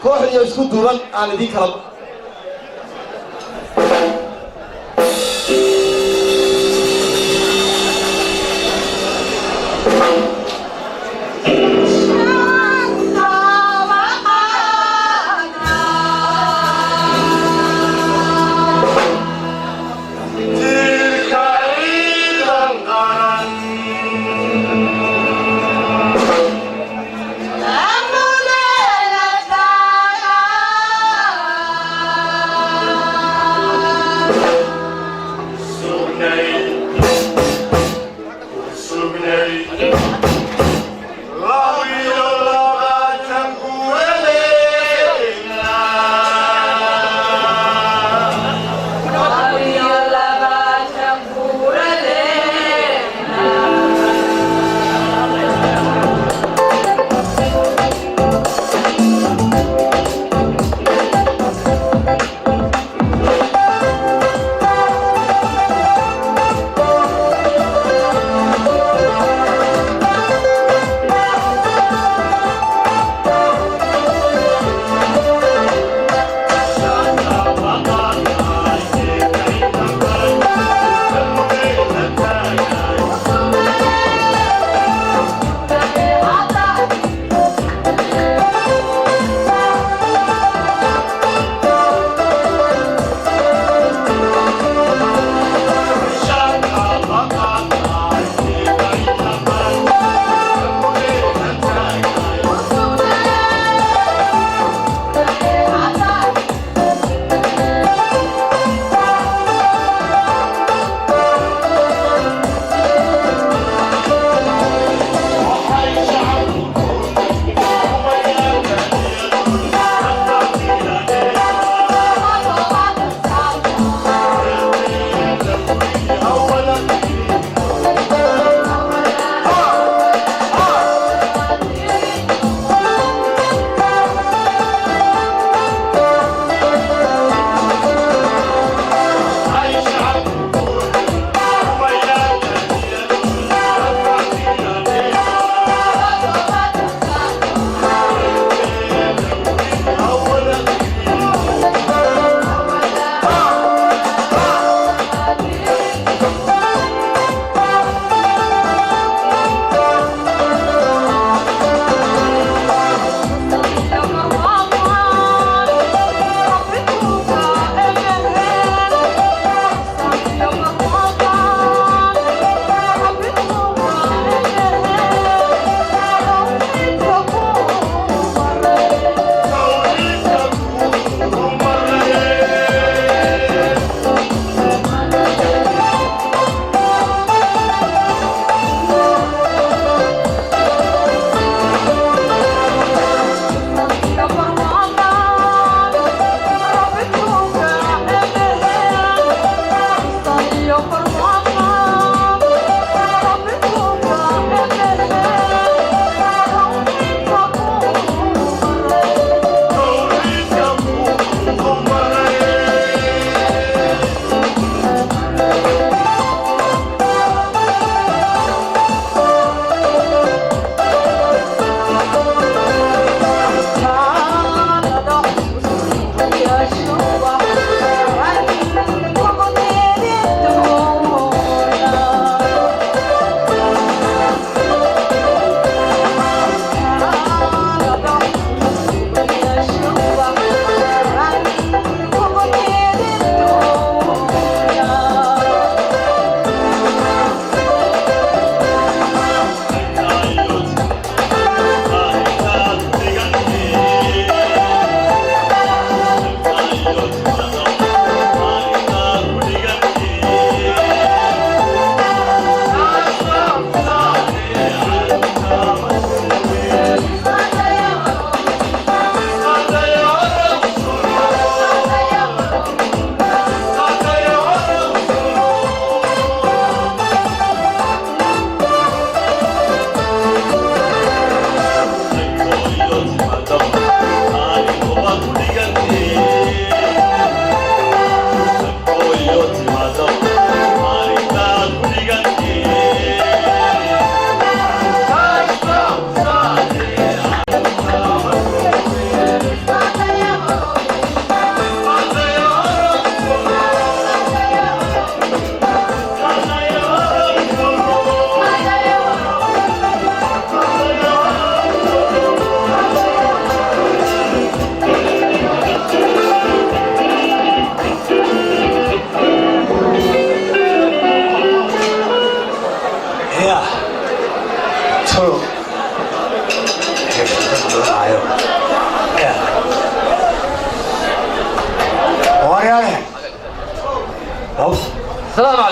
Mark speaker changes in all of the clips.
Speaker 1: kooxdiiyo isku duuban aan idiin kala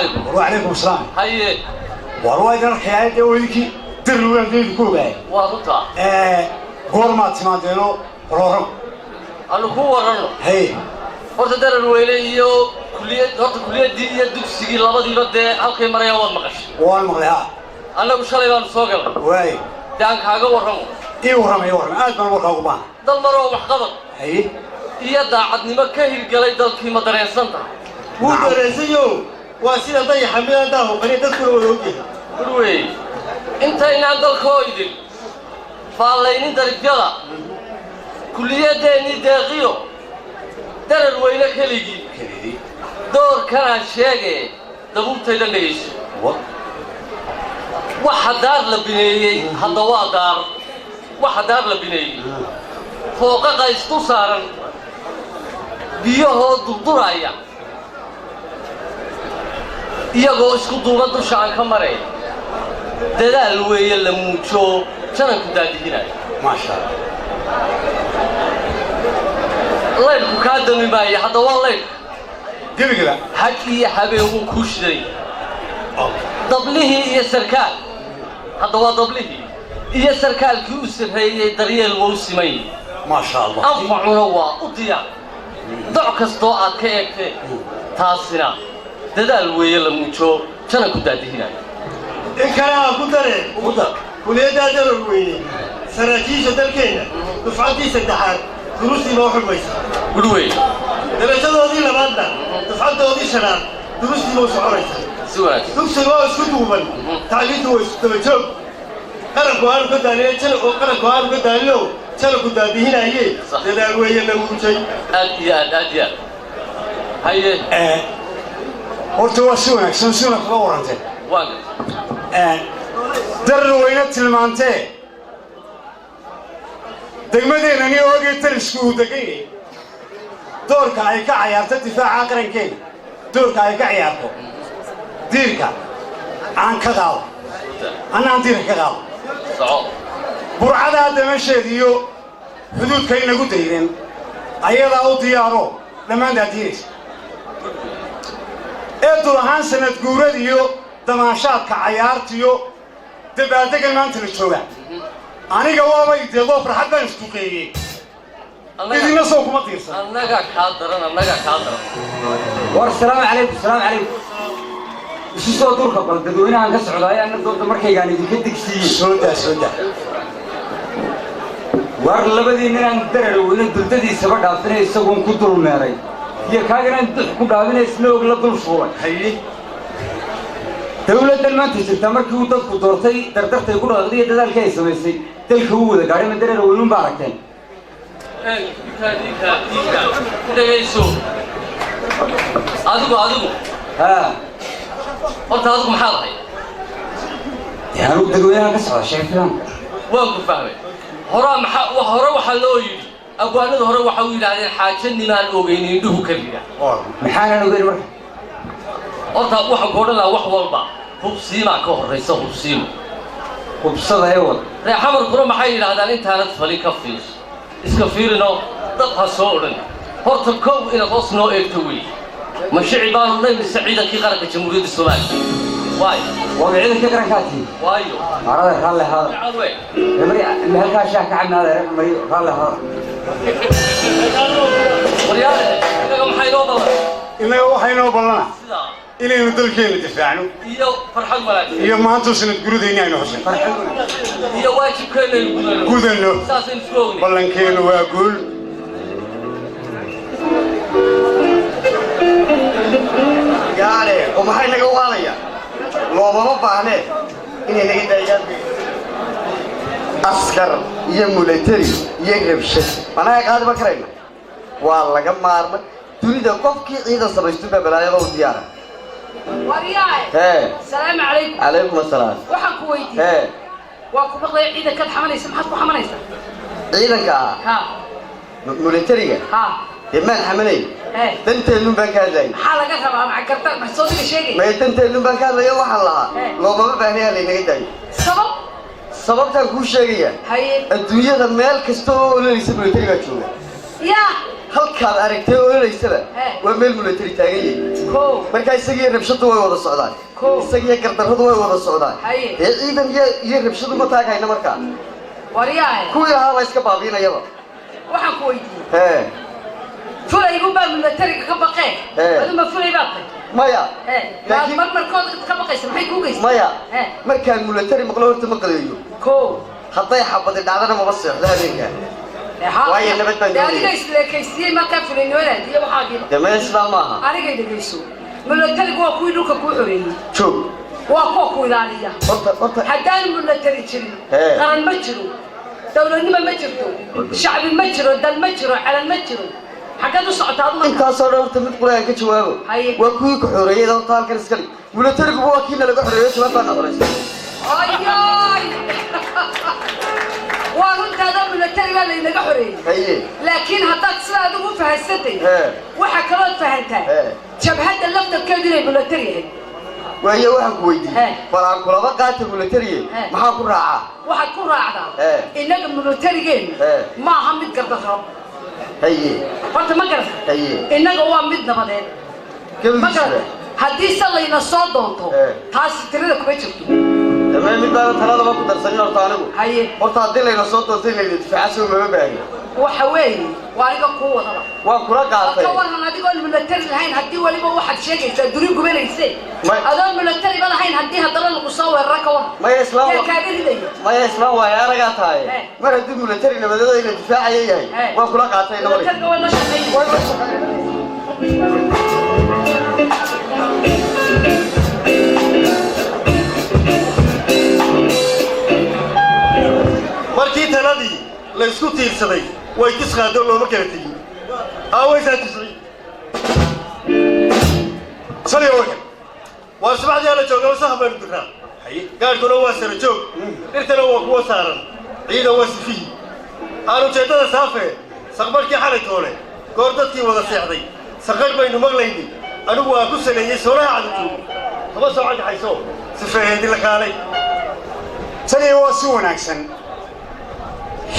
Speaker 2: عليكم.
Speaker 1: وعليكم السلام.
Speaker 2: هاي.
Speaker 1: والله أنا حياتي وينكي تروي عندي كوباي.
Speaker 2: واضطة.
Speaker 1: قرمات ما تنو رورم.
Speaker 2: أنا هو رنو.
Speaker 1: هي.
Speaker 2: horta darar weyleeyo kulliyad horta kulliyadii dugsiga labadiiba de halkay maraya wad maqash
Speaker 1: waan maqlaa
Speaker 2: anagu shalay baan soo galay
Speaker 1: way
Speaker 2: taan kaaga warramo
Speaker 1: warramo aad baan warka ugu baahan
Speaker 2: dal maro wax qabad
Speaker 1: hay
Speaker 2: iyo daacadnimo ka hirgalay dalkii ma dareensan tahay
Speaker 3: wuu dareensayo waa sida dayaxamida daaho qani dadku wada ogyahay
Speaker 2: urwey inta inaan dalkoo idin faalaynin darajada kulliyadeeni deeqiyo darar weyne keligii door kana sheegay dabuubtayda dhageyso waxa daar la bineeyay hadda waa daar waxa daar la bineeyay fooqa qaystu saaran biyahoo durduraya iyagoo isku duuba dusha aan ka maray dadaal weeye la muujo jananku daadihinaya
Speaker 1: maasha
Speaker 2: laylku kaa dami maayo hadda waa layl
Speaker 1: gebiga
Speaker 2: had iyo habeen wuu ku shiday dablihii iyo sarkaal hadda waa dablihii iyo sarkaalkii u sarreeyey daryeel wuu simay
Speaker 1: maasha Allah
Speaker 2: anfacuna waa u diyaar doc kastoo aad ka eegtee taasina dadaal weeye la muujo jananku daadihinaya
Speaker 3: in kale aan ku dareen kuliyaddaa darar weyne saraakiisha dalkeenna dufcaddii saddexaad duruustii noo xulmaysa
Speaker 2: gudwey
Speaker 3: darajadoodii labaadna dufcaddoodii shanaad duruustii noo soconaysa
Speaker 2: si wanaagsan
Speaker 3: dugsiga oo isku duuban tacliintu waa isku daba joog qaranku aanu ka daalino jananku daadihinaaye dadaal weeye la muujay
Speaker 2: aad iyo aad haye
Speaker 1: horta waa si wanaagsan si wanaagsan uga warrantay
Speaker 2: waa
Speaker 1: darar weyne tilmaantee degmadeenani oogay talisku uu degan yahay doorka ay ka cayaarto difaaca qarankeena doorka ay ka ciyaarto diirka aan ka qaado annaan diirka ka qaado
Speaker 2: soco
Speaker 1: burcadaa damasheed iyo xuduudka inagu dayren ayadaa u diyaaro dhammaantaa diinaysa ee dul ahaan sanad guurad iyo damaashaadka cayaartiyo dabaaldegan maanta la joogaa aniga waaba ideedoo farxad baan isduqeeyey idina soo kuma tiirsan
Speaker 2: annaga kaa daran
Speaker 4: war salaamu calaykum isu soo durka bal dadweynahan ka socdaaya anna doonta markaygaan idinka digsiiyey
Speaker 1: soo daa
Speaker 4: war labadii ninaan darar weyne duldadiisaba dhaafinay isagoon ku dul meeray iyo kaaganaan dux ku dhaafinay isna og la dul fuulay
Speaker 1: haye
Speaker 4: dawladdan maanta jirta markii uu dadku doortay dardartay ku dhaqday iyo dadaalkii ay samaysay dalka uu wada gaadhay ma darar weynuun ba aragteen
Speaker 2: dhegayso adigu
Speaker 4: haa
Speaker 2: horta adigu maxaad ahay
Speaker 4: dee anugu dadweynahan ka socda sheeg filan
Speaker 2: waan ku fahmay hore waxaa loo yidhi abwaanada hore waxa u yidhaahdeen xaaja nimaan ogeyn indhuhu ka rida
Speaker 4: maxaanan ogeyn marka
Speaker 2: horta waxaan ku odhan lahaa wax walba hubsiimaa ka horraysa hubsiimo
Speaker 4: hubsada ee wad
Speaker 2: reexamarkuna maxay yidhaahdaan intaanad fali ka fiirso iska fiirinoo dad ha soo odhan horta kow inaad hoos noo eegto wey ma shici baanu dhay mise ciidankii qaranka jamhuuriyadda soomaaliya waayo
Speaker 4: waa ciidankii qarankaa tihi
Speaker 2: waayo
Speaker 4: arada raalle haada halkaa shaah ka cabnaada mari raalle haada
Speaker 2: waryaale inaga maxay noo ballan
Speaker 1: innaga waxaa inoo ballana
Speaker 2: sidaa
Speaker 1: inaynu dalkeenna difaacno
Speaker 2: iyo farxad wanaagsan
Speaker 1: iyo maanta sanad guradayna aynu hoshay
Speaker 2: iyo waajibkeennaynu
Speaker 1: gudano
Speaker 2: saasaynu isku ognay
Speaker 1: ballankeennu waa guul
Speaker 3: yaale oo maxay naga waalaya loomama baahnee inay naga daayaan askar iyo military iyo rabshad anaga qaadima karayna waa laga maarmay dunida qofkii ciidan samaysto baa balaayada u diyaara
Speaker 5: waryaay salaamu calaykum
Speaker 3: calaykum assalaam
Speaker 5: waxaan ku weydiiyey waa ku maqlay ciidankaad xamanaysa maxaad ku xamanaysaa
Speaker 3: ciidanka
Speaker 5: ha
Speaker 3: militariga
Speaker 5: ha
Speaker 3: dee maan xamanay danteennun baan ka hadlayay
Speaker 5: maxaa laga rabaa macagarta maxsoodiga sheegay
Speaker 3: may danteennun baan ka hadlaya waxaan lahaa loomama baahnaya laynaga daayo
Speaker 5: sababtaan
Speaker 3: kuu sheegaya
Speaker 5: haye
Speaker 3: adduunyada meel kasta oo ololeysa militari baa jooga
Speaker 5: يا
Speaker 3: halkaad aragtay oo ilaysaba waa meel military taagay marka isagii rabshadu way wada socdaan isagii gardarradu way wada socdaan ciidan iyo rabshadu ma taagayna marka
Speaker 5: wariyahay
Speaker 3: kuwii ahaa iska baabiinayaba
Speaker 5: waxaan ku weydiiyay fulaygu baa military ka baqay wada ma fulay baa
Speaker 3: maya
Speaker 5: laakiin markood ka baqaysa maxay ku geysay
Speaker 3: maya markaan military maqlo horta ma qaleeyo hadday xabadi dhacdana ma seexdo habeenka waayo nabad baan
Speaker 5: doonay adiga isleekaysiyay marka fulayno walaadiyo waxa jiray
Speaker 3: dama islaamaha
Speaker 5: aniga dhageyso military waa kuwii dhulka ku xoreeyay
Speaker 3: joog
Speaker 5: waa ku ilaaliya horta haddaan military jirin qaran ma jiro dawladnimo ma jirto shacbi ma jiro dal ma jiro calan ma jiro حاجات الصعدة هذا
Speaker 3: أنت صار تمت قرآن كجوابه وكوي كحورية ده طال كرسكلي ولا ترك بواكينا لقى حورية شو ما نقدر
Speaker 5: أياي وأنت هذا من التربية اللي لقى حورية لكن هذاك سلا دوب في هالستي وحكرت فهمتها شبهت اللفظ كذي من التربية
Speaker 3: وهي واحد كويدي فلان كل ما قاتل من التربية ما حكون راعة
Speaker 5: واحد كون راعة إنك من التربية ما هم يتقدر horta ma garata innaga waa mid nabadeed ma garata haddii se layna soo doonto taasi tirada kuma jirto
Speaker 3: dama midbaana taladaba ku darsanin horta anigu horta haddii layna soo doonto in layna difaacaso mama baahna
Speaker 5: waxa weeye waa aniga kuu wadaba
Speaker 3: waan kula qaatay
Speaker 5: ka waran adigoon military lahayn haddii waliba waxaad sheegaysaa duri gubanayse adoon military ba lahayn haddii haddana lagu soo weeraro ka waran
Speaker 3: maya islaan waaya aragaa tahay mar haddii military nabadada ina difaacaya yahay waan kula qaatay markii taladii la isku tiirsaday way tisqaado looma kala tegin awaysaa tisay saliyo waxa waa subaxdii la joogo saxban duraa gaarkuna waa sare joog irtana waa kuwa saaran ciidan waa sifiin aanu jeedada saafee saqbarkii xalay toole goor dadkii wada seexday saqar baynu maqlaynay anigu waa ku saleeyay sooraha cadku haba soo cadxayso sifeeyay la kaalay
Speaker 1: saliyo waa si wanaagsan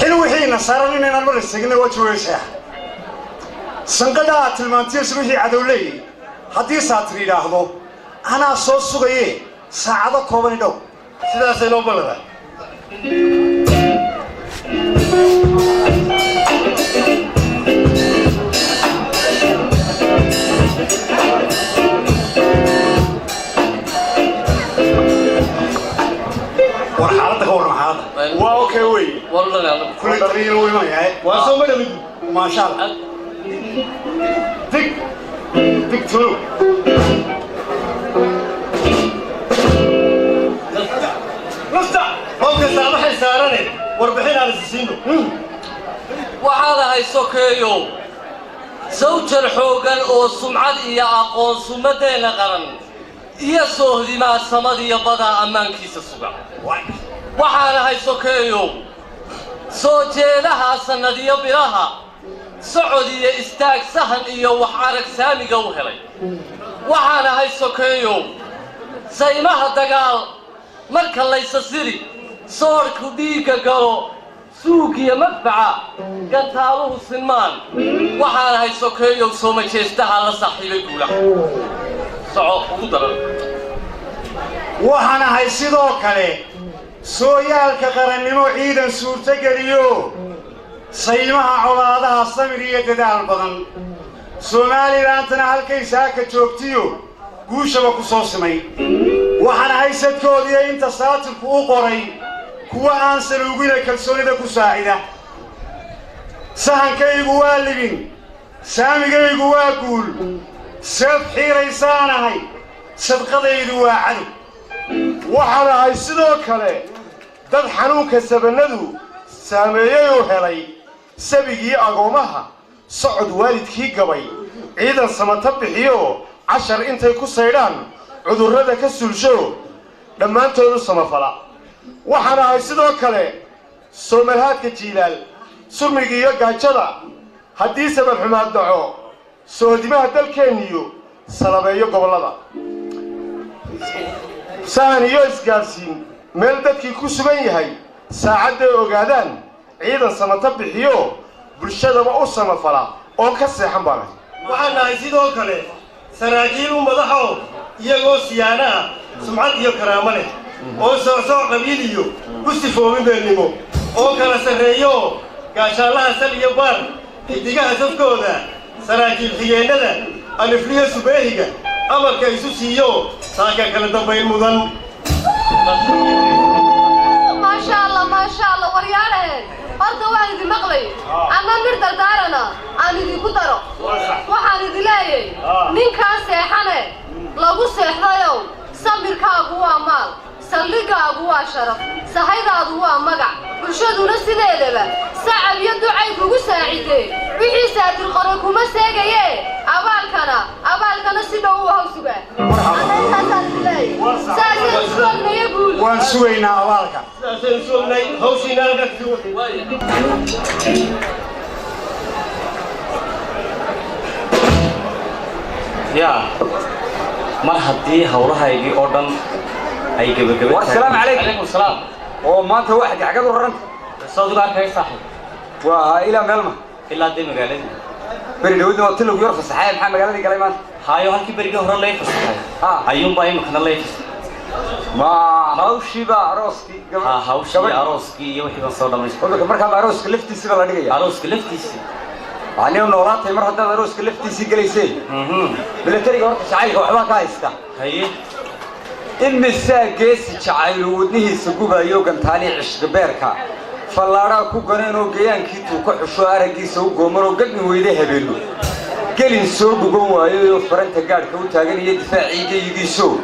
Speaker 1: حلوين صاروا لنا نمر السجن وجوهها سنقدها تلمانتير سويه عدولي حديثات تريد أخذه أنا صوت صغير ساعة كوبني دو
Speaker 3: سيدا سينو بلده
Speaker 1: ورحالتك ورحالتك واوكي وي
Speaker 2: والله لا
Speaker 1: كل طريق وي ما هي
Speaker 3: واسو
Speaker 1: ما شاء الله تك تك تو
Speaker 3: نفتح ممكن سامح سارني وربحين على السينو
Speaker 2: وهذا هاي سوكيو زوج الحوغان او سمعد يا اقون سمدين قرن يا سوهدي ما سمدي يا بدا امانكيس سوغا waxaana haysokeeyo soo jeedaha sanadiyo bilaha socod iyo istaag sahan iyo wax arag saamiga u helay waxaana haysokeeyo saymaha dagaal marka laysa siri soorku dhiiga galo suuq iyo madbaca gantaaluhu sinmaan waxaana haysokeeyo soo majeestaha la saaxiibay guulaha soco ugu daran
Speaker 1: waxaana hay sidoo kale sooyaalka qarannimo ciidan suurtageliyo saymaha colaadaha samir iyo dadaal badan Somalilandna halkay saaka joogtiyo guushaba ku soo simay waxaana haysadkoodii inta saatirku u qoray kuwa aan saluugina kalsoonida ku saacida sahankaygu waa libin saamigaygu waa guul saf xiiraysaanahay sadqadaydu waa cadow
Speaker 3: waxaana hay sidoo kale dad xanuunka sabanadu saameeyay oo helay sabigii agoomaha socod waalidkii gabay ciidan samata bixiyo cashar intay ku saydhaan cudurrada ka sulsho dhammaantoodu samafala waxaana hay sidoo kale soomalhaadka jiilaal surmiga iyo gaajada haddii sabab xumaad dhaco soodimaha dalkeenniyo salabeeyo gobollada sahan iyo isgaarsiin meel dadkii ku sugan yahay saacadday ogaadaan ciidan samata bixiyo bulshadaba u samafala oo ka seexan baan
Speaker 6: waxaan nahay sidoo kale saraakiil u madaxo iyagoo siyaanaha sumcad iyo karaamo leh oo soo qabiil iyo u sifoobin beelnimo oo kala sarreeyo gaashaalaha sal iyo baar xidigaha safkooda saraakiil xigeennada alifliya subeehiga amarka isu siiyo saaka kala dambayn mudan
Speaker 7: ما شاء الله ورياله horta waan idin maqlay ama mir dardaarana aan idin ku daro waxaan idin leeyahay ninkaan seexane lagu seexdayo samirkaagu waa maal salligaagu waa sharaf sahaydaadu waa magac bulshaduna sideedaba sacab iyo ducay kugu saacidee wixii saatir qore kuma seegaye abaalkana si dhow u hawsuga
Speaker 1: waan sugaynaa abaalka
Speaker 2: يا mar haddii hawlahaygii oo dhan ay gabagabay
Speaker 4: والسلام عليكم.
Speaker 2: عليكم السلام
Speaker 4: وما أنت واحد حاجة ورنت
Speaker 2: صدق كيف صاحب
Speaker 4: وإلى ملمة
Speaker 2: إلا دي مقالين
Speaker 4: بري ودنا قلت له يرفع صحيح محمد قال لي كلمات
Speaker 2: هايو هالكي بريقه هرا لا يفس هايوم باي مكان لا يفس
Speaker 4: ما هاوشي با عروسكي
Speaker 2: هاوشي عروسكي يوحي بنصور مش
Speaker 4: قلت مركب عروسك لفتي سيبا لا دقيقة
Speaker 2: عروسك لفتي
Speaker 4: عني ونوراتي مرة هذا عروسك لفتي سي جليسي بلتري قرط شعيل وحبا كايستا
Speaker 2: هي
Speaker 4: المسا جيس شعيل ودنيه سقوبا يوغن تاني عشق بيركا فاللارا كو قنينو قيان كيتو كحشو آرقي سو قومرو قدن ويدي هبينو قلين سو بقوم وايو فرنتا قاد كو تاقن يدفاعي يجيسو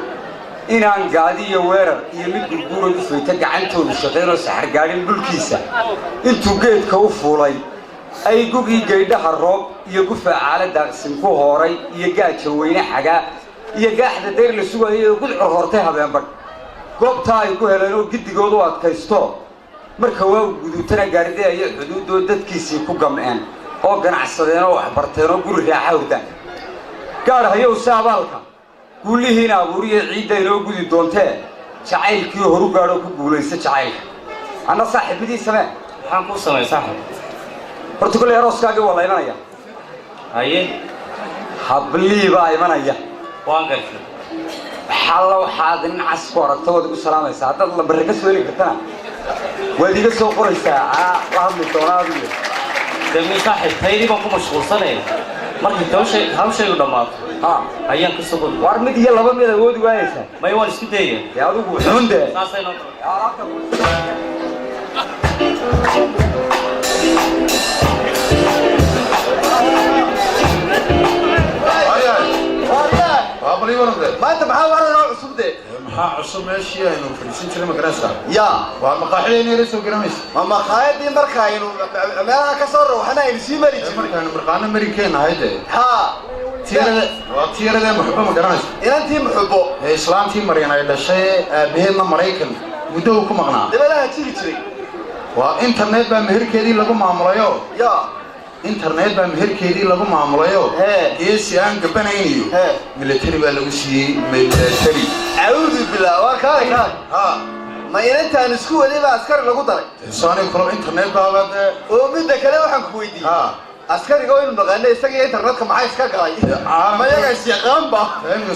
Speaker 4: إنان قادي يويرر يمد قرقورو دفويتا قعنتو لشغيرو سحر قادين بالكيسا انتو قيد كوفولاي أي قوقي قيدها الروب يقفا على داقسن كو هوري يقاد شويني حقا يقاد حدا دير لسوها يقول عرهورتها بيانبك قوبتا يقو هلانو قد قودو adkaysto marka waa gudutana gaarida ay xuduudo dadkiisii ku gameen oo ganacsadeen oo wax barteen oo guri raaxa hurda gaar hayo saabaalka guulihiina abuuriye ciidda inoo gudi doontee jacaylkii horu gaadho ku guulaysta jacaylka ana saaxiibadii samee
Speaker 2: waxaan ku samay saaxiib
Speaker 4: horta kale arooskaaga waa la imanaya
Speaker 2: haye
Speaker 4: hablii baa imanaya
Speaker 2: waan gartay
Speaker 4: xallo waxaad in casku aragto waad ugu salaamaysaa haddaad la barre ka soo heli kartana waad iga soo qoraysaa hadli doonaa adiga
Speaker 2: demi saaxiib taydii baan ku mashquulsanaya markii hawshaygu dhammaato ayaan ka soo gudbo
Speaker 4: war mid iyo laba mid awoodi waayaysaa
Speaker 2: may waan isku dayaya
Speaker 4: dee adigu xun dee
Speaker 2: saasay noo
Speaker 8: ما انت محاور انا عصب ده
Speaker 3: عصب ماشي انه فريسين كلمه جراسه
Speaker 8: يا
Speaker 3: ومقاحيني لسه جراميس
Speaker 8: ما خايدين marka inuu meelaha ka soo ruuxana ay sii mari jireen
Speaker 3: markaan marqaana marikeen hayde
Speaker 8: ha
Speaker 3: tiirada muxubba ma garanayso
Speaker 8: inantii muxubbo
Speaker 3: islaantii maryan ay dhashay aabaheedna maraykan muddo ku maqnaa
Speaker 8: dabadaha jiri jiray
Speaker 3: waa internet baa meherkeedii lagu maamulayo
Speaker 8: ya
Speaker 3: internet baa meherkeedii lagu maamulayo geesi aan gabanayniyo military baa lagu siiyey military
Speaker 8: a'uudu billah waa kaa ha ma inantaan isku waliba askar lagu daray
Speaker 3: saani karo internet baa
Speaker 8: oo midda kale waxaan ku weydiiyay askariga oo naqaanay isaga internetka maxay iska galay ma yaga is yaqaan ba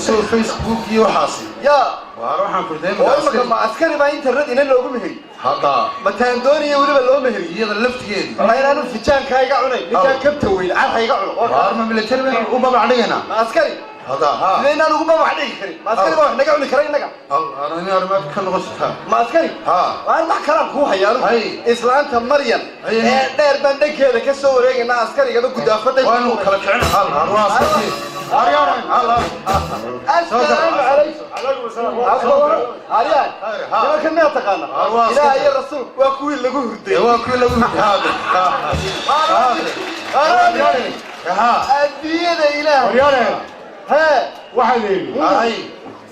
Speaker 3: soo Facebook iyo waxaasi
Speaker 8: ya
Speaker 3: waxaan ku deemaa
Speaker 8: oo ma askari baa internet ina loogu meheri
Speaker 3: hada
Speaker 8: ma taan dooniyo waliba loo meheri
Speaker 3: iyada laftigeedii
Speaker 8: ma inaanu fijaankaaga cunay midaan kabta weyn carxayga cuno
Speaker 3: waarma military baa u babacdhigana
Speaker 8: ma askari
Speaker 3: هذا
Speaker 8: لأن أنا أقول ما واحد يكري ما أسكري ما واحد نقعد نكري نقع
Speaker 3: أنا ما كان غصتها
Speaker 8: ما أسكري وأنا ما كلام هو حيارو إسلام تمريم دير بندك هذا كسور رجع أنا أسكري كده كده أفتح
Speaker 3: وأنا كلام عن حال أرواح أريان هلا
Speaker 8: السلام عليكم عليكم السلام أريان ما كنا تقانا إلى أي الرسول وأكوي اللي جوه دي
Speaker 3: وأكوي اللي جوه هذا
Speaker 8: الدنيا إله
Speaker 3: أريان
Speaker 8: ها
Speaker 3: واحد هاي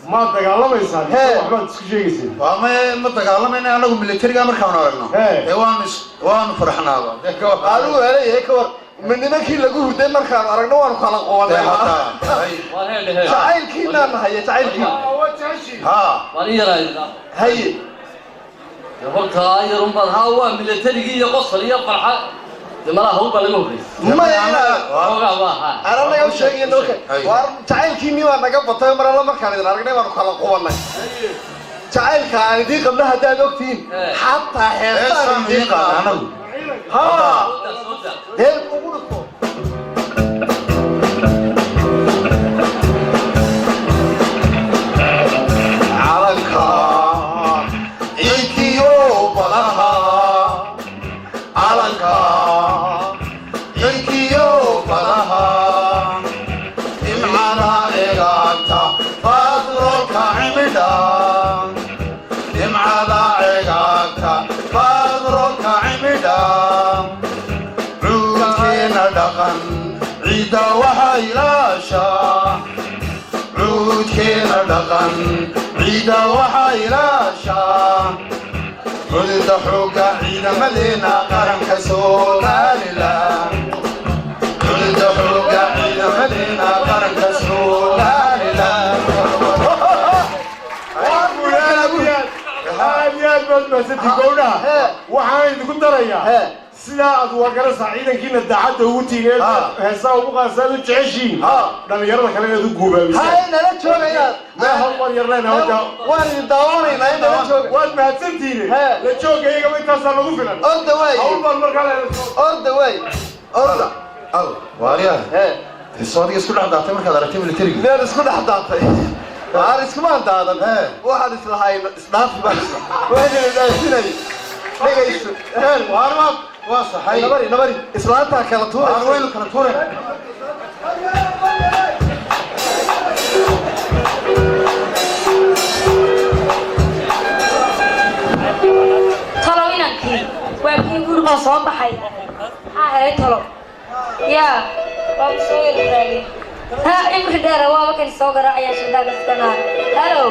Speaker 3: ما dagaalamaysan waxba isku sheegaysan ma dagaalamayna anagu militariga markaan aragno waan farxanaaba
Speaker 8: anigu helay ka war nimankii lagu hurday markaan aragno waan kala qoonay jacaylkiina nahay jacaylkii
Speaker 2: waan yaraayna
Speaker 8: haye
Speaker 2: horta ayarun bad waa militarigii iyo qosol iyo farxa malaha hawba laga horreys
Speaker 8: ma ina
Speaker 2: hoogaa maaha
Speaker 8: ana naga sheegay nooka war jacaylkiini waa naga batay mar alla markaan idin aragnay waan kala qubanay jacaylka aan idin qabna haddaad ogtiin xataa heestaan idin qaadana ha deel ugu dhufo calanka inkiyo balaha calanka inkiyo balaha imcana egaagta fadroka cimidha imcana egaagta fadroka cimidha cuudkeena dhaqan ciidda waxa ilaasha cuudkeena dhaqan ciidda waxa ilaasha cudurda xooga ciidamadeena qaranka Somaliland cudurda xooga ciidamadeena qaranka Somaliland
Speaker 3: aad baad mahadsantihiin gowdhaha waxaan idinku darayaa sidaa aad wargaraysaa ciidankiina daacadda ugu tiineed heesaa ugu qaadsaad u jeceshiin dhallinyarada kale inaad u guubaabisaan
Speaker 8: hay nala joogayaan
Speaker 3: mee hal mar yar leenahay
Speaker 8: waan idin daawanaynaa in nala jooga
Speaker 3: waad mahadsantihiin la jooga iyagaba intaasaa nagu filan
Speaker 8: orda waay
Speaker 3: hawl baan markaa
Speaker 8: orda waay orda
Speaker 3: al waariyaa soodiga isku dhex daatay markaad aragtay militariga
Speaker 8: meel isku dhex daatay waan iskumaan daadan waxaan islahay isdhaafi baan waan idaafinay dhegayso
Speaker 3: waarma waa saxay
Speaker 8: nabari islaantaa kala tuuray
Speaker 3: aan weynu kala tuuray
Speaker 9: talo inankii waa kii guriga soo baxay maxaa helay talo yaa waa ku soo yaraagay ha imri dheera waaba kan soo garaacaya shidaaga iskana halo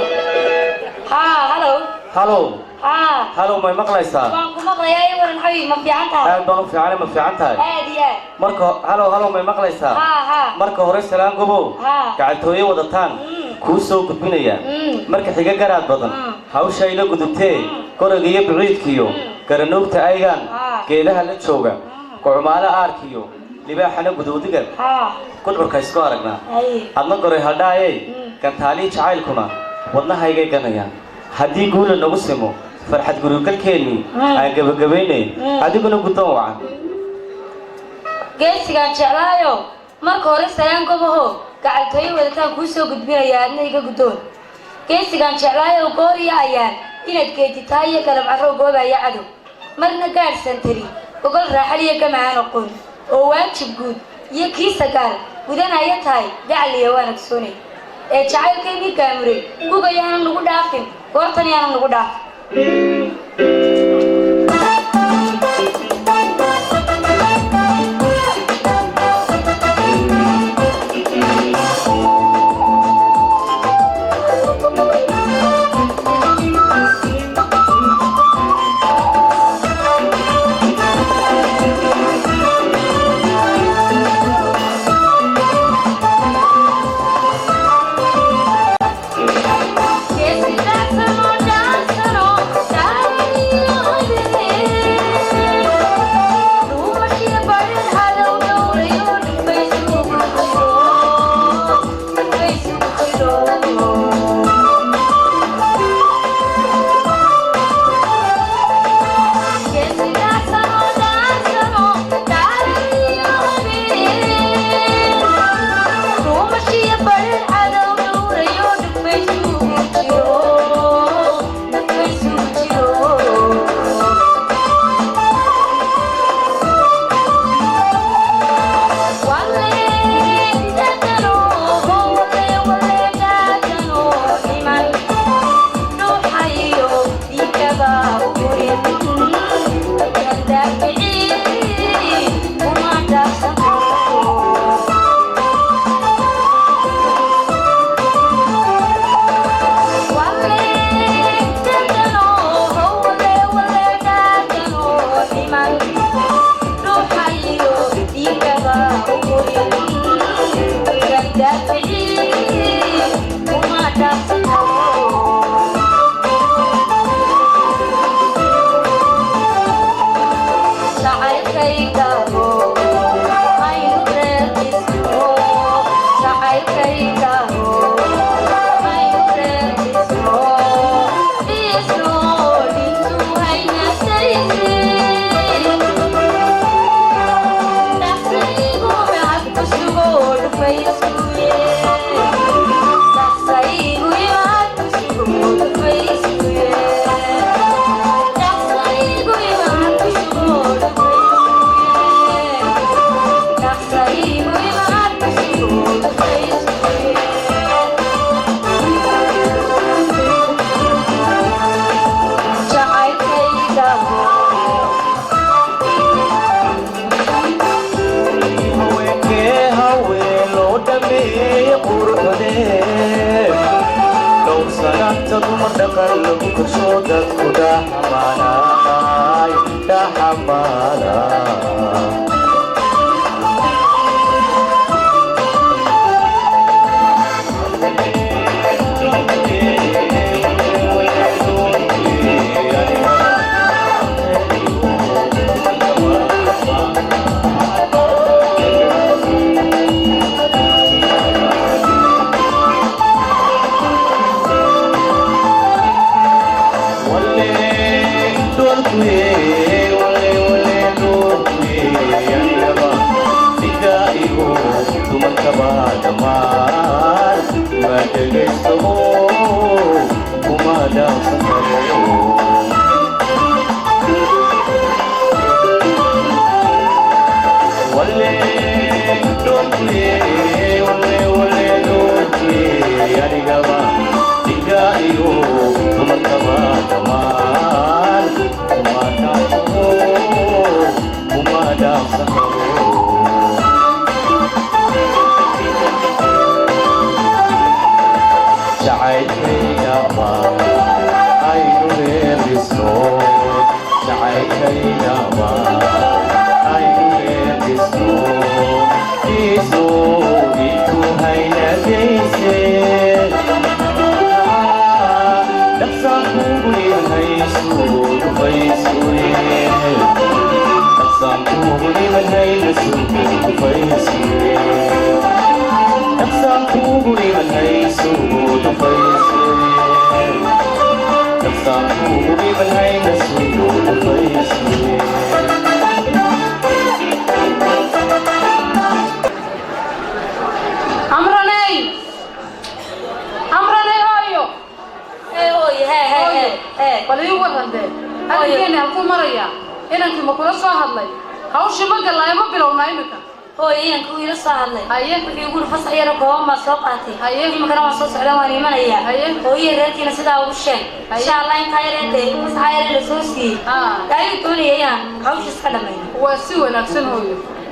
Speaker 2: halo
Speaker 9: ها
Speaker 2: هلو ما مقليسا
Speaker 9: waan ku maqlayaa ay waran xabi ma fiican tahay
Speaker 2: aad baan u fiicanay ma fiican tahay
Speaker 9: aad iyo
Speaker 2: marka halo ma maqleysaa
Speaker 9: ha
Speaker 2: marka hore salaan gobow gacantooyo wadataan kuu soo gudbinaya marka xiga garaad badan hawsha ila gudubtee qoriga iyo biciidkiyo garanoogta aygan geedaha la jooga kuumaala aarkiyo libaaxana gudoodiga kudurka isku aragnaa adna goray hadhaayay gantaali jacaylkuna wadnahayga ganaya haddii guula nagu simo farxad gurigalkeeni aan gabagabeynay adiguna gudoon wacan
Speaker 9: geesigaan jeclaayo marka hore salaan gobaho gacantooyo wadataan kuu soo gudbinaya adna iga gudoon geesigaan jeclaayo gooriya ayaan inaad geeditaa iyo galab carrow goobaya cadow marna gaadhsan tari gogol raaxal iyo gamacaan aqoon oo waajib guud iyo kii sagaal gudanaya tahay gacaliya waan ogsoonay ee jacaylkeennii gaamuray gugayaanan nagu dhaafin goortan yaanan nagu dhaafin Yes, that's a more dance,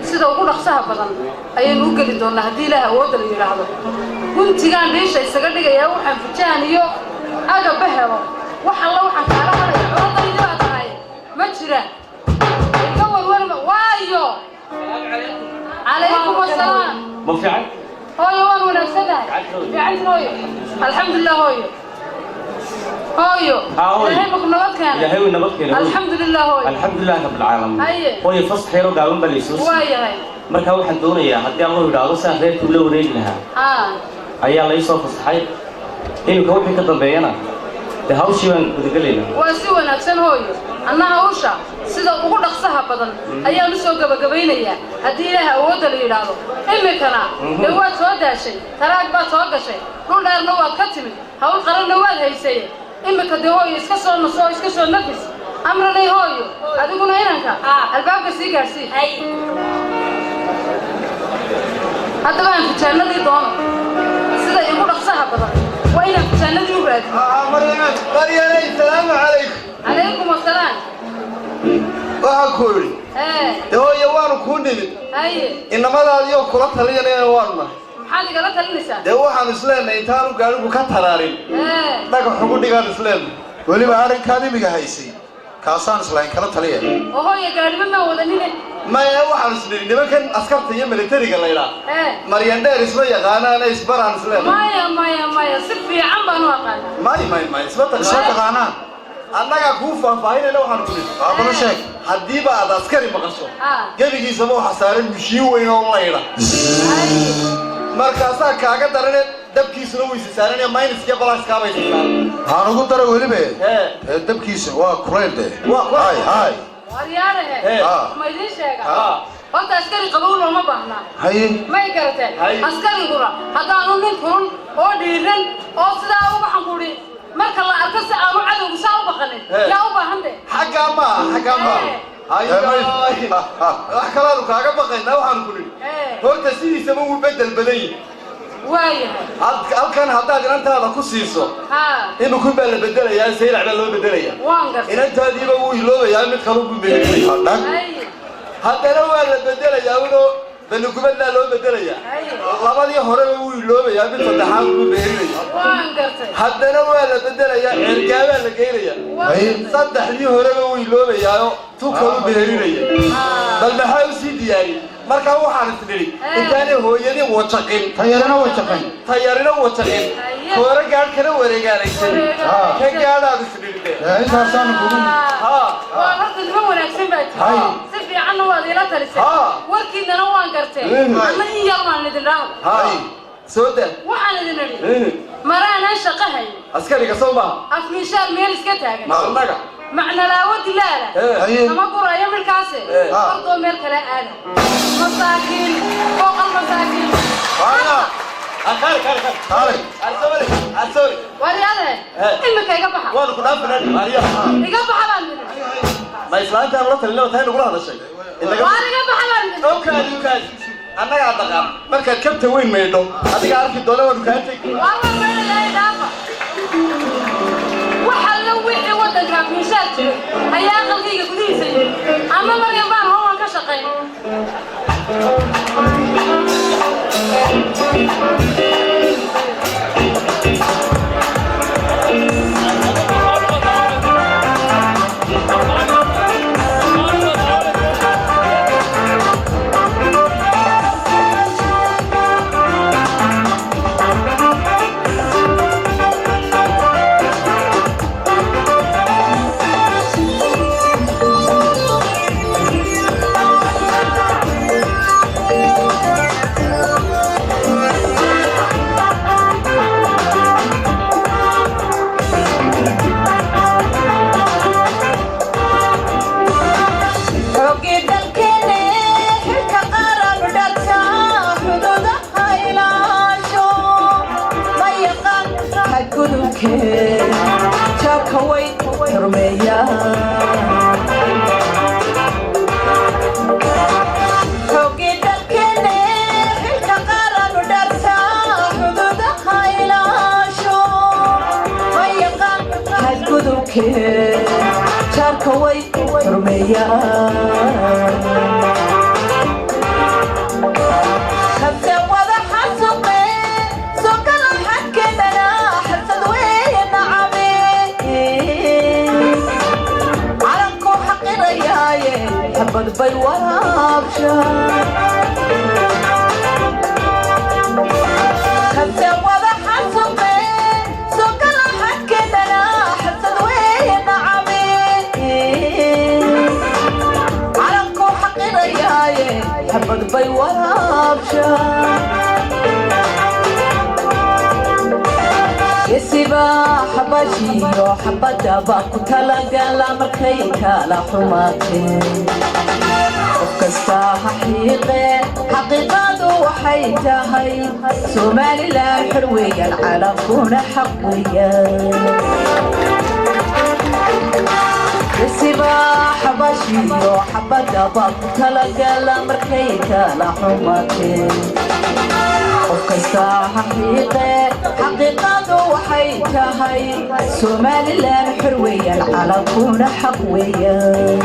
Speaker 5: sida ugu dhaqsaha badan ayaynu u geli doonaa haddii ilaahay awoodda la yidhaahdo guntigaan dhiisha isaga dhigayaa waxaan fujaan iyo agaba helo wax alla waxaan kaala hadaya curadaydi baa tahay ma jiraan ka warwarma waayo calaykum asalaam
Speaker 2: ma fiican
Speaker 5: hooyo waan wanaagsanahay fiican hooyo alxamdulilah hooyo هايو هاي بكنبات كان
Speaker 2: يا هاي نبات كان
Speaker 5: الحمد لله هاي
Speaker 2: الحمد لله رب العالمين
Speaker 5: هاي
Speaker 2: فصل خير وقاوم بليسوس
Speaker 5: واي هاي
Speaker 2: marka waxaan doonayaa hadii Allah yiraahdo saan reerku la wareegi lahaa ayaa la isoo fasaxay inuu wixii ka dambeeyana hawshii waan udagaleynaa
Speaker 5: waa si wanaagsan hooyo anna hawsha sida ugu dhaqsaha badan ayaan u soo gabagabaynayaa hadii ilaahay awoodda la yiraahdo imikana waa soo daashay taraag baa soo gashay dhul dheerna waad ka timid hawl qaranna waad haysay imika de hooyo iska soo nafis amranay hooyo adiguna inanka albaabka sii gaarsii hadda baan fijaanadii doono sida igu dhaqsaha badan waa inaan fijaanadii u raadi
Speaker 8: مريم السلام عليكم
Speaker 5: عليكم السلام
Speaker 8: waxaan ku yiri hooyo waan ku nimid inamadaadiyo kula talinayna waan ma
Speaker 5: maxaad igala talinaysaa
Speaker 8: de waxaan isleenahay intaan gaarigu ka taraarin dhagax ugu dhigaan isleenahay
Speaker 3: weliba arrinkaad imiga haysay kaasaan islayn kala taliya
Speaker 5: hooyo gaariba ma wadanine
Speaker 8: maya waxaan isleeyahay nimankan askarta iyo militariga la yiraahdo maryan dheer isma yaqaanaan isbaraan isleenahay
Speaker 5: maya si fiican baan u aqaan
Speaker 8: maya isma taqaanaan annaga ku faahfaahinayna waxaan ku nidhi
Speaker 3: aabana sheeg
Speaker 8: haddiiba aad askari maqasho gebigiisaba waxa saaran mishiin weyn oo layda markaasaa kaaga darane dabkiisuna weyse saaranaya mayniska balaaskaabay
Speaker 3: waxaan ugu dara welibe dabkiisa waa kulayl de
Speaker 8: hay
Speaker 5: waryaarahe ma idiin sheega وأنت عسكري قبول وما بحنا
Speaker 8: هاي
Speaker 5: ما يقرأته عسكري قرا هذا أنا نكون أو ديرن أو سدا أو بحنقولي مرك الله أركز أو عدو بساو بخني يا أو بحنده
Speaker 8: حاجة ما هاي أحكي لك حاجة بقينا وحنقولي هو تسيني سمو بدل بدي
Speaker 5: وايه
Speaker 8: هل كان هذا أنت هذا كوسيسو إنه كل بلد بدل يا سير على لو بدل يا
Speaker 5: وانقص
Speaker 8: إن أنت هذه بقول لو يا متخلو بدل هذا لو ولا بدل يا ولو بنو كل بلد لو بدل يا الله ما دي هرب بقول لو يا متفتح بدل
Speaker 5: وانقص
Speaker 8: هذا لو ولا بدل يا عرقابة لقيريا صدق لي هرب بقول لو يا توكلوا بدل بل ما هاي سيدي يعني marka waxaan isdiri intaani hooyadii wajaqin tayarina wajaqin koora gaar kala wareegaanaysan ka gaadhaad isdiri
Speaker 3: intaasaan kugu
Speaker 5: waa hadda ma wanaagsan baa si fiican waa ila talisay warkiina waan gartay ama in yar ma idin raahdo
Speaker 8: soo daa
Speaker 5: waxaan idin niri marana shaqahay
Speaker 8: askariga Soomaa
Speaker 5: afmishaal meel iska taagan
Speaker 8: naga
Speaker 5: معنى لا ودي لا ما قرأ يوم الكاسة برضو مير كلا أنا مساكين فوق المساكين
Speaker 8: خارج أرسل
Speaker 5: ولي هذا إنك يقبحها
Speaker 8: وانا كنا في ماريا
Speaker 5: يقبحها
Speaker 8: ما إسلام كان الله تلنا وثاني نقول هذا الشيء
Speaker 5: وانا يقبحها
Speaker 8: أوكي أنا قاعد أقام مركز كم توين ميدو هذيك عارف الدولة ودكانتك
Speaker 5: والله ما لا يدافع وحلو وحي ودك في شاتي هيا قلبي قديسي أما مريم بان هو كشقين حبدا باكو تلاقى مركي كالا حماتي وكستا حقيقة وحيتهي سومالي لا حروية العالم كون حقوية السباحة باشي وحبدا باكو تلاقى مركي كالا حماتي وكستا حقيقة وحيتهي سومالي لا حروية العالم كون حقوية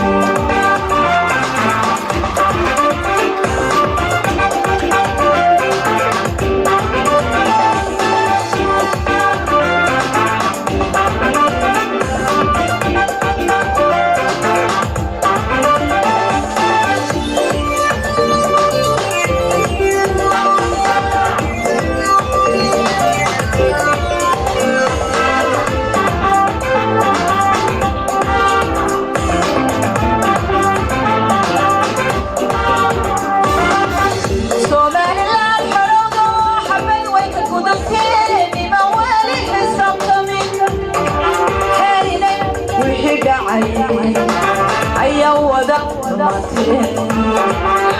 Speaker 10: xumaatee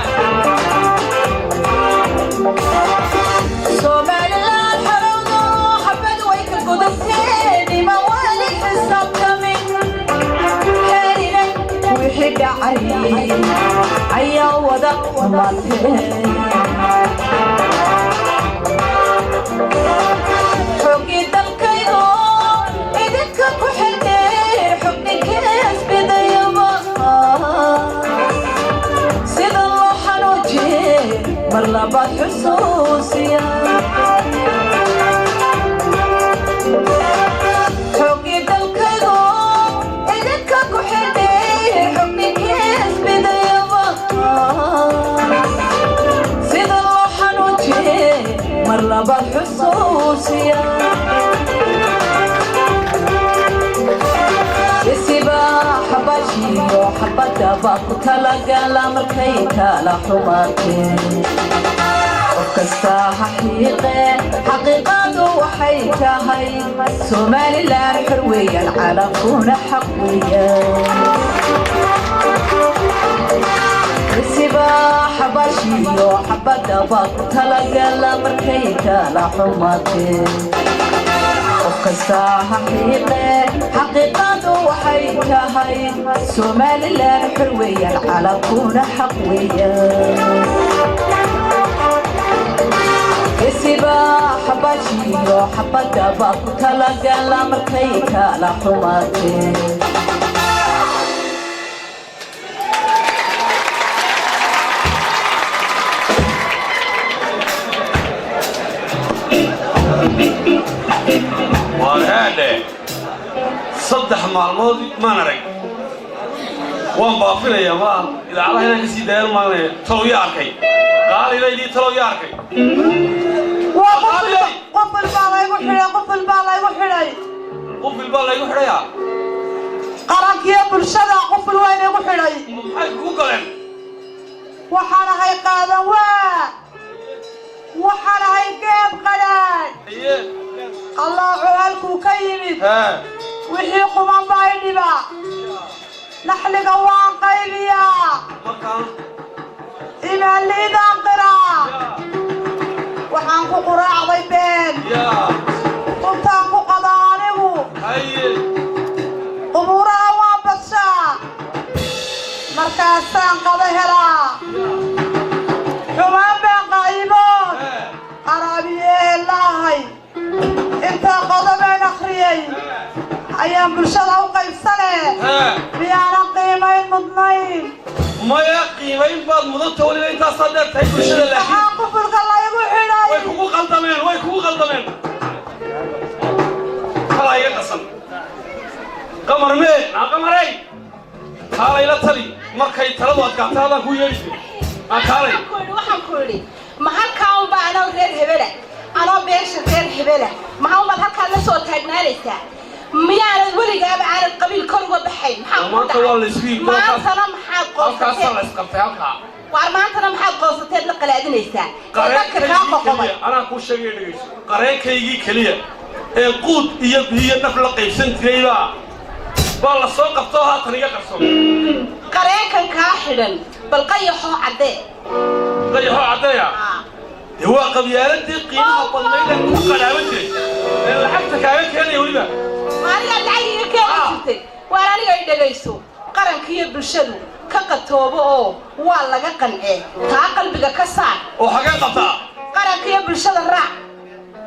Speaker 10: Somaliland xarowdo xabad way ka gudubteen ima wali xisaabtamin xeerina wixii dhacay ayaa wada xumaatee xoogii dalkaydo idinka ku xildheer xubninkees bidayaba sida loo xanuujiye mar labaad xusuusiya xoogii dalkaydo idinka ku xildheer xubninkees bidayaba sida loo xanuujiye mar labaad xusuusiya isiba xabashiyo xabadda baa ku talagala markay kala xumaatee qof kasta xaqiiqadu waxay tahay Somaliland xor weeyaan caalamkuna xaq weeyaan isiba xabashiyo xabadda baa ku talagala markay kala xumaatee qof kasta xaqiiqadu waxay tahay Somaliland xor weeyaan caalamkuna xaq weeyaan isiba xabashiyo xabadda baa ku talagala markay kala xumaatee
Speaker 11: وهذا صدح معلومات ما نرى وان بافنا يا ما إذا على هنا كسي داير ما تلو ياركي قال إذا يدي تلو ياركي
Speaker 10: قفل بالا يوحنا قفل بالا يوحنا
Speaker 11: قفل بالا يوحنا
Speaker 10: قرنك يا برشدا قفل وين يوحنا
Speaker 11: هاي جوجل
Speaker 10: وحنا هاي قادا وحنا هاي جاب قلال الله عالكو كيمي وحي قمان بايني با نحن قوان قيليا إما اللي دانقرا وحانكو قراع ضيبين قمتانكو قضانيو قبورها وابتشا مركزان قضيهلا حمان بين قايبون عربية اللهي انت قضبين اخريي ايام برشادة وقيب سنة بيانا قيمين مضنين
Speaker 11: ما يا قيمين بعض مضطة ولي انت صدرت هاي برشادة لكن
Speaker 10: حاقو فرق الله يقول حيناي
Speaker 11: ويكوكو غلطمين خلا يقصن قمر مين قمري خلا يلتلي مركي تلدو اتكاتا هذا هو يجي اكاري
Speaker 12: waxaan ku yiri ma halkaan u baahna reer hebela anoo beesha reer hebela ma uu halkaan la soo taagnaanaysa miyaan waligaaba aan qabiil kor uga baxay
Speaker 11: maanta waa la isku yimid
Speaker 12: maantana maxaad qoosatay
Speaker 11: la isqabtay halkaa
Speaker 12: war maantana maxaad qoosatay la qalaadinaysaa dadka ka qoqobay
Speaker 11: anaa ku sheegay dhageyso qareenkaygii kaliya ee quud iyo biyo naf la qaybsan tirayba baa la soo qabto haatan iga qarsoon
Speaker 12: qareenkan ka xidhan bal qayaxo cadee
Speaker 11: ya هو قبيلتي قيمة طلعنا كقناوتي حتى كان يولينا
Speaker 12: ما أنا دعي كأنتي وأنا اللي دعيسو قرن كيه بالشدو كقطوبه والله كقنعه تعقل بقى كسر
Speaker 11: وحاجة قطع
Speaker 12: قرن كيه بالشدو الرع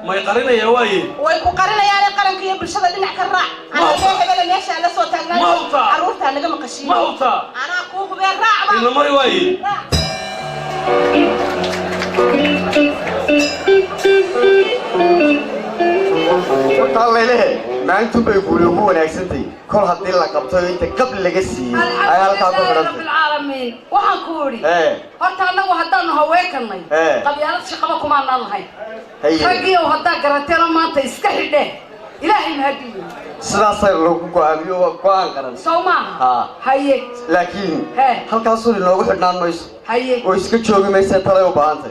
Speaker 11: ما يقارن يا واي
Speaker 12: ويكو قرن يعني قرن كيه بالشدو اللي نحكي الرع أنا ليه بلا ليش على صوت أنا عروتها أنا جم قشيم
Speaker 11: ما هو
Speaker 12: أنا أكوه بالرع
Speaker 11: إنه مري واي
Speaker 8: وطلعله ما أنتم بيقولوا هو ناقصتي كل هذي اللي قبضوا أنت قبل لجسي
Speaker 5: الحمد لله رب العالمين وحنكوري هرتا أنا وهدان هواكني قبيلات شقبكم عن الله هاي وهدا قرتنا ما أنت إسكحي ده إلهي مهدي
Speaker 8: سلاسة لو قابيو قان قرن
Speaker 5: سوما هاي
Speaker 8: لكن هل كاسول لو حدنا مايس
Speaker 5: هاي
Speaker 8: ويسك جوجي مايس ترى وبانتي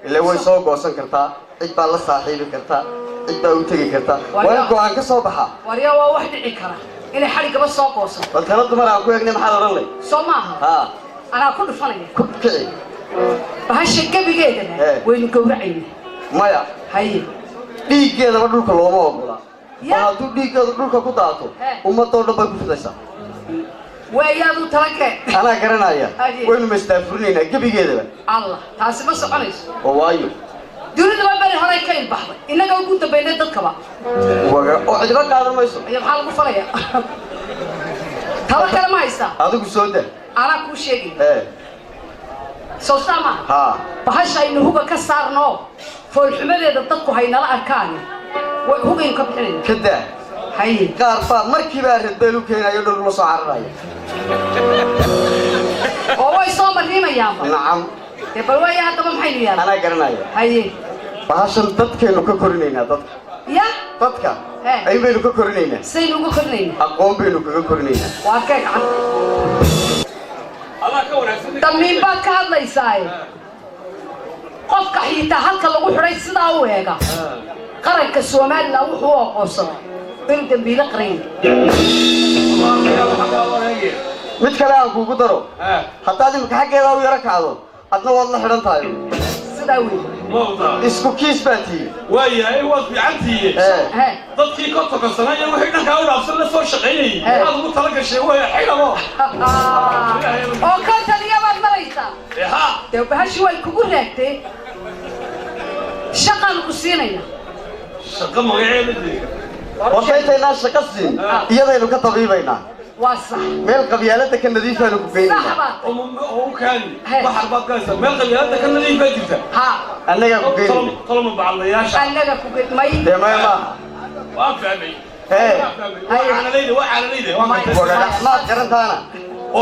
Speaker 8: اللي هو يسوق قوسن كرتا عيد بالله صاحبي كرتا عيد وتجي كرتا وين قان كصوبها
Speaker 5: وريا واحد عكرة إلى حريق بس سوق قوسن
Speaker 8: قلت له دمر أكو يجني محل رلي
Speaker 5: سوما أنا كل فنية
Speaker 8: كذي
Speaker 5: بهالشكل بجيدنا وين كورعين
Speaker 8: مايا
Speaker 5: هاي
Speaker 8: ديك كذا بدرك الله ما أقوله وهذا ديك كذا بدرك كوداتو وما تقول بقى كفدسا
Speaker 5: ويا ذو تركه
Speaker 8: أنا كرنا يا وين مستفرنين كيف كذا
Speaker 5: الله تاسي بس عليش
Speaker 8: وايو
Speaker 5: دون ما بري هراي كاين بحر إنك كنت بين الدكبة
Speaker 8: وعجبك هذا ما يصير
Speaker 5: يا بحال قفرية ترى ما يصير
Speaker 8: هذا كسودة
Speaker 5: أنا كل شيء سوسما
Speaker 8: ها
Speaker 5: بهالشيء إنه هو كسرناه فالحمل إذا طقوا هاي نرى كان وهو ينكبحين
Speaker 8: كده
Speaker 5: هاي
Speaker 8: قارفة مركبة ردلو كنا يدور مصعر راي
Speaker 5: هو يصوم الريم أيام
Speaker 8: نعم
Speaker 5: يبغى يا هذا ما محيل يا
Speaker 8: أنا قرنا يا
Speaker 5: هاي
Speaker 8: بهاشل تدك إنه كورنينا تدك
Speaker 5: يا
Speaker 8: تدك أي بينو كورنينا
Speaker 5: سينو كورنينا
Speaker 8: أقوم بينو كورنينا
Speaker 5: وأكيد تمين بك هذا يساي قف كحيته halka lagu xiray sida uu eega qaranka Soomaaliya wuxuu aqoonsan in dambiile qaran
Speaker 8: mid kale aan kugu daro hataa dimka xageeda u yara kacdo adna waad la xiran tahay
Speaker 5: sida weey
Speaker 8: isku kiis baati
Speaker 11: waayahay waad fiicantihiin dadkii ka tokansanaya wixii dhanka u dhaafsan la soo shaqeeyay aad ugu tala gashay way xilabo
Speaker 5: oo ka taliya baad maraysaa
Speaker 11: ha
Speaker 5: dee bahashi way kugu raagtay shaqan ku siinayna
Speaker 11: shaqa magaceeda
Speaker 8: waxaytayna shaqa siin iyadaynu ka tabiibaynaa
Speaker 5: waa sax
Speaker 8: meel qabyaalada ka nadiifaynu ku geynayna
Speaker 11: oo kan waxar baad ka meel qabyaalada ka nadiifa jirta
Speaker 5: ha
Speaker 8: anaga ku geynayna
Speaker 11: tolma bacdayaasha
Speaker 5: anaga ku geynay
Speaker 8: deemayma
Speaker 11: waa fahmay waxaan leeyahay
Speaker 8: ma garantaana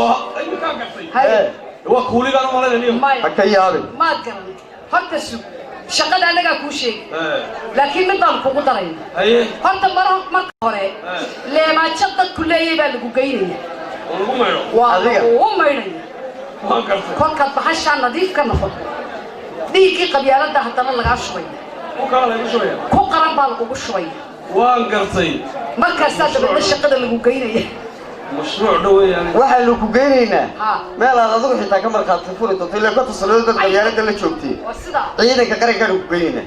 Speaker 11: oo inta ka gasay waa kuuligan u malaynayo
Speaker 8: ka yaabin
Speaker 5: ma garan horta shaqada anaga ku sheeg laakiin mid baan kugu daray horta marka hore leema jadda kuleeyay baa lagu geynaya
Speaker 11: lagu mayro
Speaker 5: waa lagu mayraya kolka bahasha nadiif ka noqon dhiigii qabyaalada hadana laga shubay ku qaran baa lagu shubay
Speaker 11: waan gartay
Speaker 5: markaas aad shaqada lagu geynaya
Speaker 11: مشروع دوي يعني
Speaker 8: waxaan ku geenaynaa meel aad adigu xitaa ka marqaad furi doonto ilaa ka tasallado dad qabyaalada la joogtay ciidanka qaranka ku geenaynaa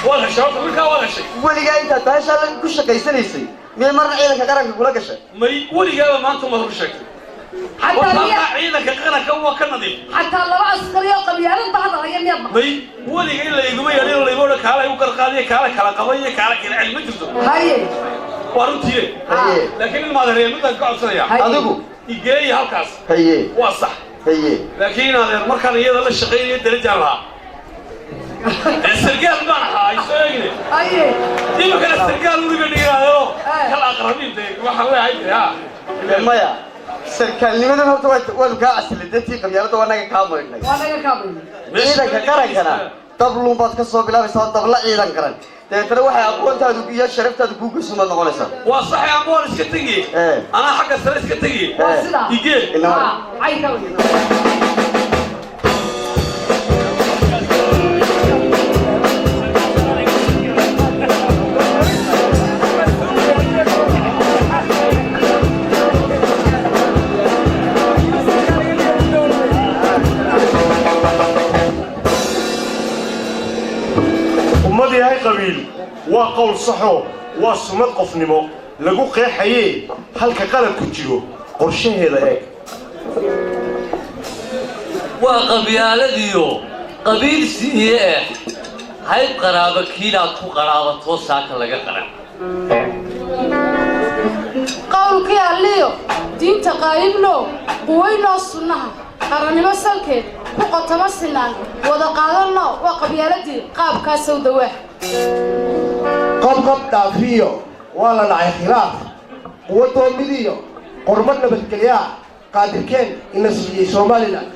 Speaker 11: wala shaqo marka wala shay
Speaker 8: waliga inta taasha la ku shaqaysanaysay meel marna ciidanka qaranka kula gashay
Speaker 11: may waliga maanta ma hor sheegtay حتى عيدك قرنك هو كنظيف
Speaker 5: حتى الله عسكري قبيله بعض هي ميض
Speaker 11: مي ولي الا يقوم يلين ولا يقول لك هلا يقر قاديه كلا قبيه كلا علم جرتو
Speaker 5: هاي
Speaker 11: ورنتي لكن المادريه مد قعدسيا
Speaker 8: adigu
Speaker 11: igeey halkaas
Speaker 8: haye
Speaker 11: waa sax
Speaker 8: haye
Speaker 11: laakiin adeer markaan iyada la shaqeeyay darajo laha السرقال ما راح يسوي
Speaker 5: اي
Speaker 11: ديما كان السرقال ولي بنياهو كلا اقربين ما حوي هاي ها
Speaker 8: مايا sarkaalnimada horta waa ka asli dadkii qabyaalada wanaga ka marinay
Speaker 5: wanaga ka marinay
Speaker 8: ciidanka qarankana dabluun baad ka soo bilaabaysaa dabla ciidan qaran deetana waxay aqoontaadu iyo sharaftaadu ku gusuma noqonaysaa
Speaker 11: waa sax ay aqoon iska tagi ana xagga sare iska tagi
Speaker 5: waa sida
Speaker 11: igee
Speaker 5: ay ka
Speaker 3: ummadii hay qabiil waa qowl saxo waa sumad qofnimo lagu qeexayay halka qalabku jiro qorshaheeda eeg
Speaker 2: waa qabyaaladiyo qabiil siiye hayb qaraabo kiilaad ku qaraabato saaka laga qaran
Speaker 7: qowlkii alliyo diinta qaayibno quwaynoo sunnaha qarannimo salkeed ku qotoma sinaan wada qaadanno waa qabyaaladii qaabkaas u dawaa
Speaker 13: qobqob dhaafiyo waa la dhacay khilaaf quwo doomidiyo qormo nabadgelyaa qaadirkeen ina siiyey somalilan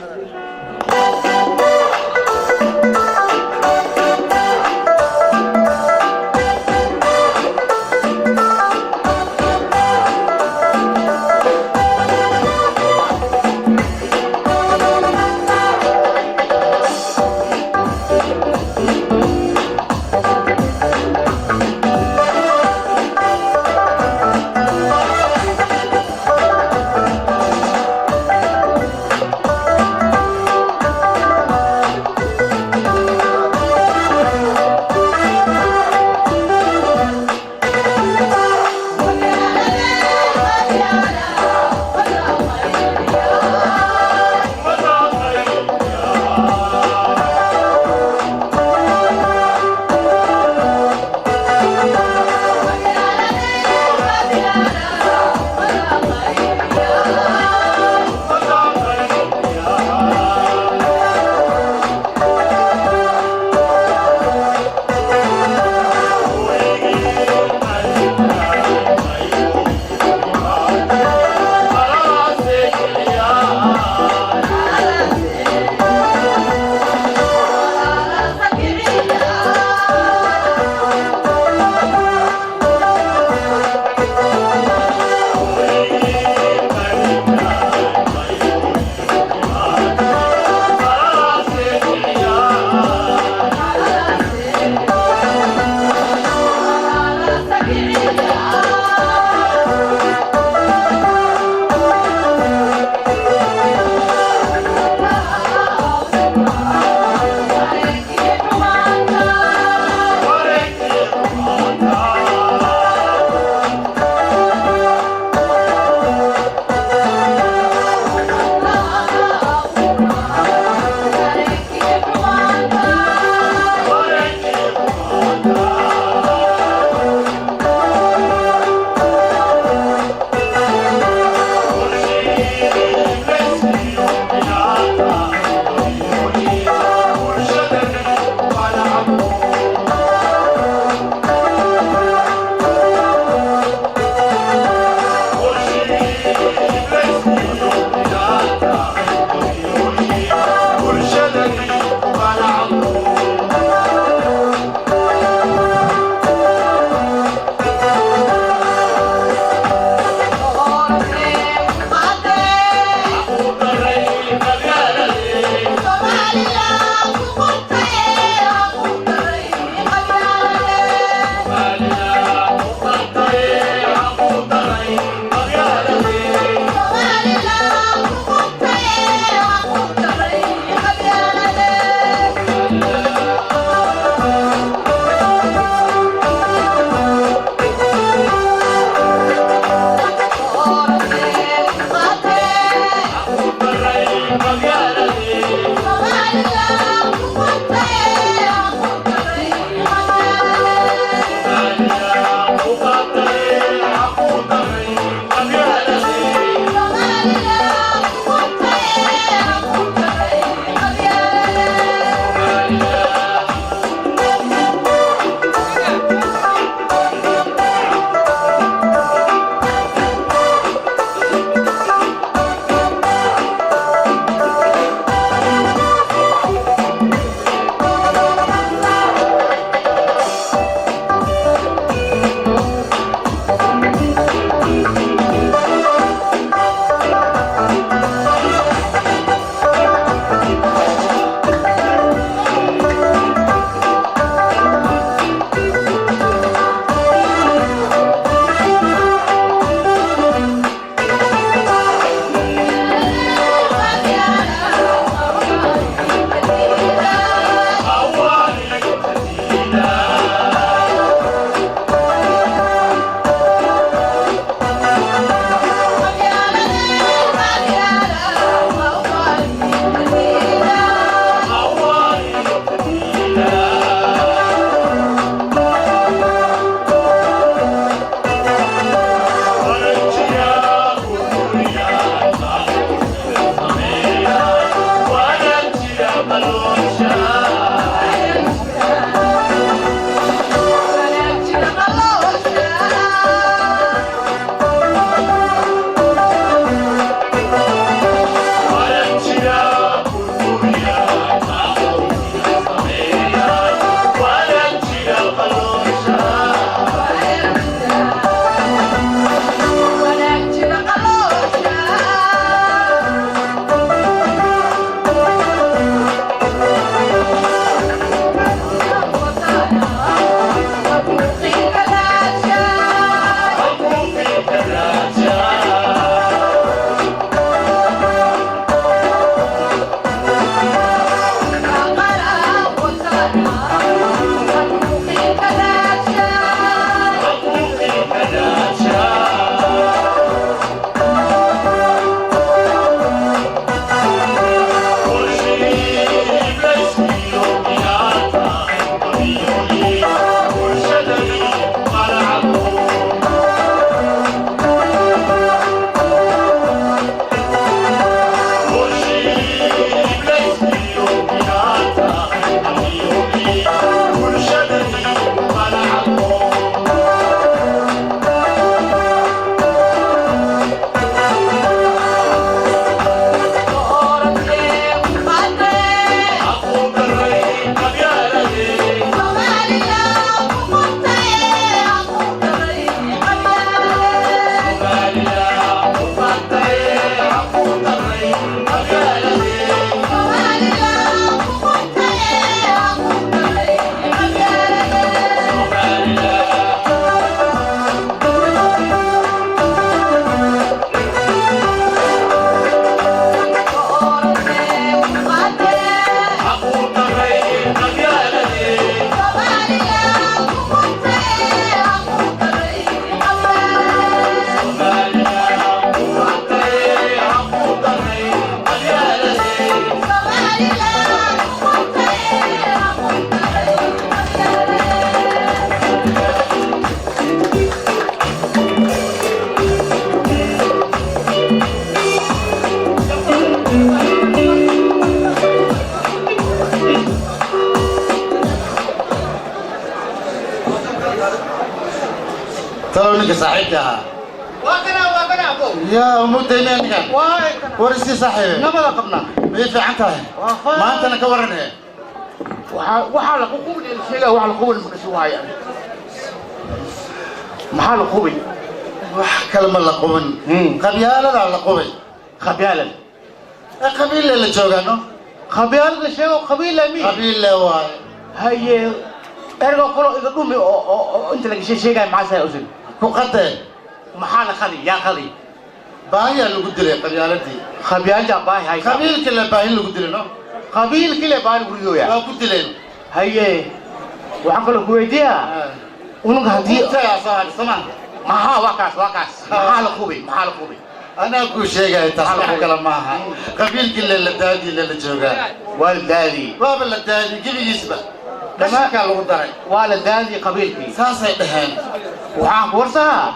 Speaker 1: ونك صاحبتها
Speaker 8: وكنا أبو
Speaker 1: يا مدينة كان ورثي صاحبي
Speaker 8: نبغى قبنا
Speaker 1: ايش عنتها ما انت انا كورنها
Speaker 8: وحال قوبي الشيء وحال قوبي المكسوها يعني محل قوبي
Speaker 1: كلمة لقوبن قبيالة لا لقوبي
Speaker 8: خبيالة
Speaker 1: قبيلة اللي جوغانو
Speaker 8: خبيالة الشيء قبيلة مين
Speaker 1: قبيلة واي
Speaker 8: هي ارجع قولوا إذا دومي أنت لك شيء جاي معاه سيأوزن
Speaker 1: كوكتة
Speaker 8: محل خلي يا خلي
Speaker 1: باهي اللي قلت لي قبيالتي
Speaker 8: خبيال جا باهي هاي
Speaker 1: قبيل كله باهي اللي قلت لي نو
Speaker 8: قبيل كله باهي قولوا يا
Speaker 1: قلت لي
Speaker 8: هي وعقل كويتيا ونك هدي
Speaker 1: يا صاحبي سمع
Speaker 8: محا وكاس محل خوبي
Speaker 1: أنا أقول شيء تصلح كلام معها قبيل كله اللي دادي اللي جوغان
Speaker 8: والدادي
Speaker 1: باب اللي دادي كيف يسبه لما كان له ضرر
Speaker 8: والدادي قبيلتي
Speaker 1: ساسة دهان
Speaker 8: وعاك ورثها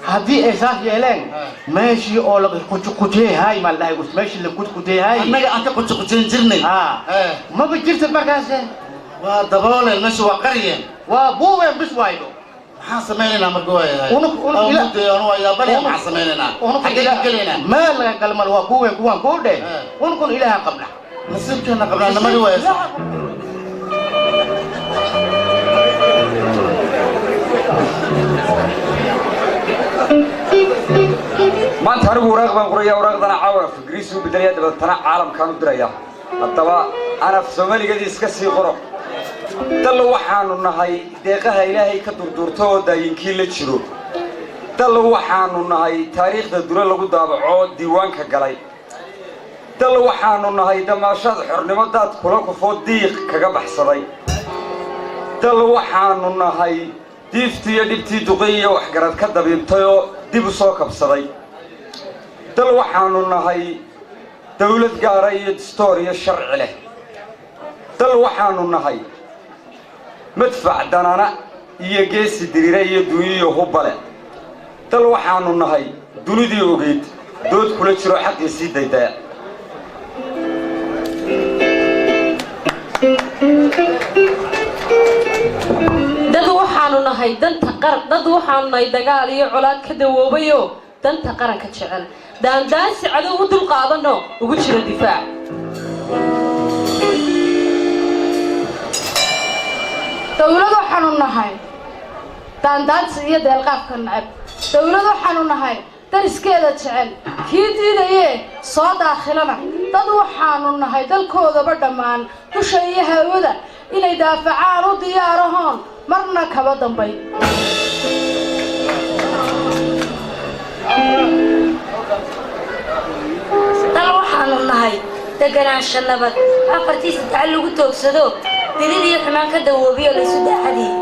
Speaker 8: هدي إحساس يلين ماشي أول كوتشي هاي ما الله يقول ماشي اللي كوتشي هاي
Speaker 1: أنا أنت كوتشي جرني
Speaker 8: ما بتجرت مركزه
Speaker 1: ودبول المشي وقرية
Speaker 8: وابوه بس وايدو
Speaker 1: حاسميننا مرجوية أنا ويا بني حاسميننا حقيقة كلنا
Speaker 8: ما لا كلمة وابوه كوان كوده ونكون إلها قبله
Speaker 1: نسيبنا قبل أن مرجوية
Speaker 4: ما أنت هرب ورقبا قرية ورقبنا عورة في جريس وبدرية دبتنا عالم كانوا دريا الطبع أنا في سومالي قد يسكسي قرب دلوا وحانو نهاي دقيقة إلهي كدور دورتو دا ينكيل لتشرو دلوا وحانو نهاي تاريخ دا دورة لغو دابعو ديوان كقلي دلوا وحانو نهاي دماشاد حرنمو داد كلاكو فود ديق كقبح صدي دلوا وحانو نهاي ديفتي ديبتي دقية وحقرات كدب يمتيو ديبو سوكب صدي دلوا وحانو نهاي دولة قارية دستورية الشرع له دلوا وحانو نهاي مدفع دنانا يجيس دريرة يدوي يهوبله دل وحانو نهاي دوني دي وجيد دود كل شيء حق يسيد دايتا
Speaker 14: dad waxaanu nahay dagaal iyo colaad ka dawoobayo danta qaranka jecel daandaansi cadow u dul qaadano ugu jira difaac
Speaker 5: dawlad waxaanu nahay daandaansi iyo deelqaafka nacab dawlad waxaanu nahay dariskeeda jecel kii diidaye soo daakhilana dad waxaanu nahay dalkoodaba dhammaan dusha iyo hawada inay daafacaan u diyaarahoon marna kaba dambay
Speaker 9: dal waxaanu nahay deganaansho nabad afartiisa dacal lagu toogsado dilid iyo xumaan ka dawoobiyo la isu daacadii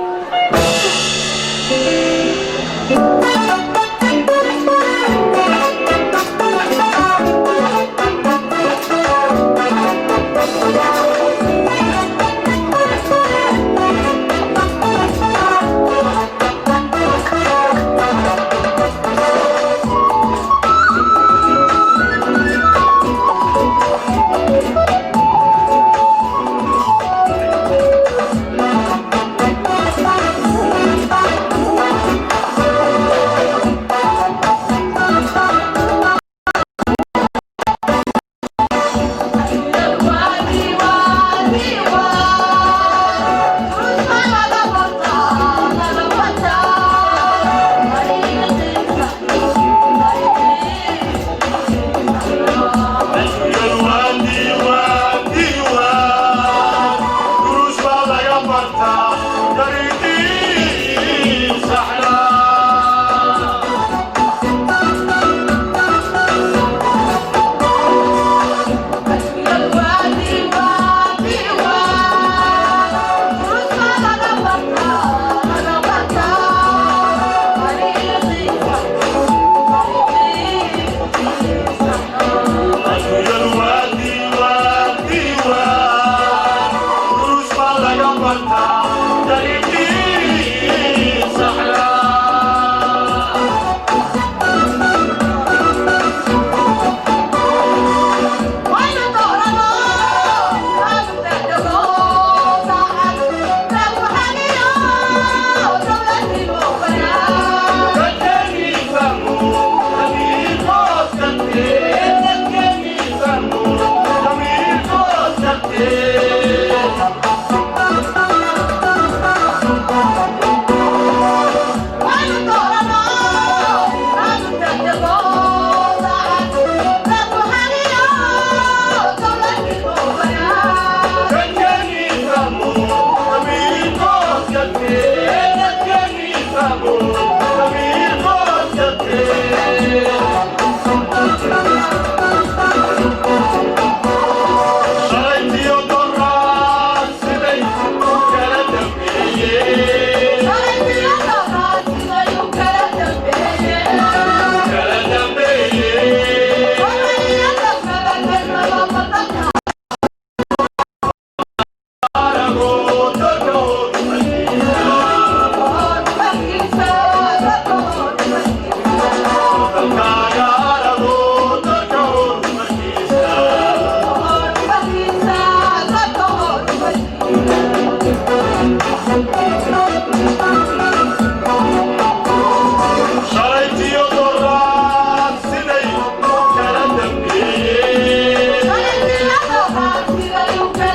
Speaker 7: Thank you.